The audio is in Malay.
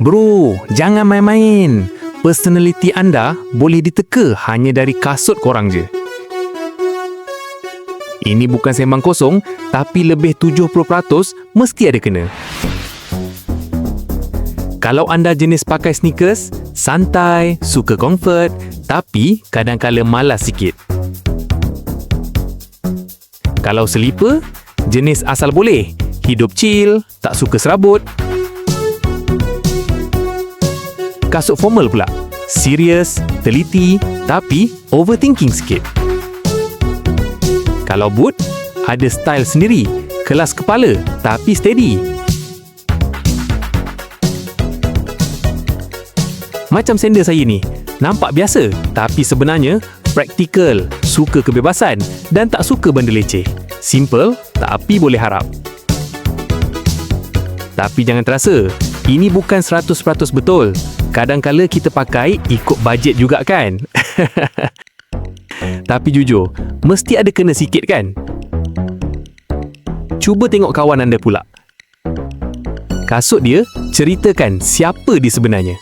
Bro, jangan main-main. Personality anda boleh diteka hanya dari kasut korang je. Ini bukan sembang kosong, tapi lebih 70% mesti ada kena. Kalau anda jenis pakai sneakers, santai, suka comfort, tapi kadang-kala malas sikit. Kalau slipper, jenis asal boleh, hidup chill, tak suka serabut. Kasut formal pula, serius, teliti, tapi overthinking sikit. Kalau boot, ada style sendiri, kelas kepala tapi steady. Macam sandal saya ni, nampak biasa tapi sebenarnya praktikal, suka kebebasan dan tak suka benda leceh. Simple tapi boleh harap. Tapi jangan terasa, ini bukan 100% betul. Kadang-kala kita pakai ikut bajet juga kan? Tapi jujur, mesti ada kena sikit kan? Cuba tengok kawan anda pula. Kasut dia ceritakan siapa dia sebenarnya.